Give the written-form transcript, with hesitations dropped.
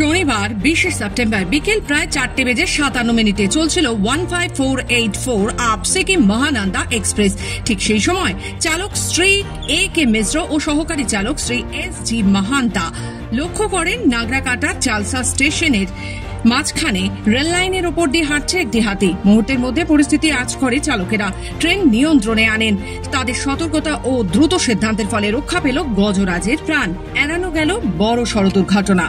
শনিবার 20 সেপ্টেম্বর বিকেল প্রায় 4:57 চলছিল 15484 আপ সিকিম মহানন্দা এক্সপ্রেস। ঠিক সেই সময় চালক শ্রী এ কে মিশ্র ও সহকারী চালক শ্রী এস জি মাহান্তা লক্ষ্য করেন নাগরাকাটা চালসা স্টেশনের মাঝখানে রেল লাইনের ওপর দিয়ে হাঁটছে একটি হাতি। মুহূর্তের মধ্যে পরিস্থিতি আঁচ করে চালকেরা ট্রেন নিয়ন্ত্রণে আনেন। তাদের সতর্কতা ও দ্রুত সিদ্ধান্তের ফলে রক্ষা পেল গজরাজের প্রাণ, এড়ানো গেল বড় সড় দুর্ঘটনা।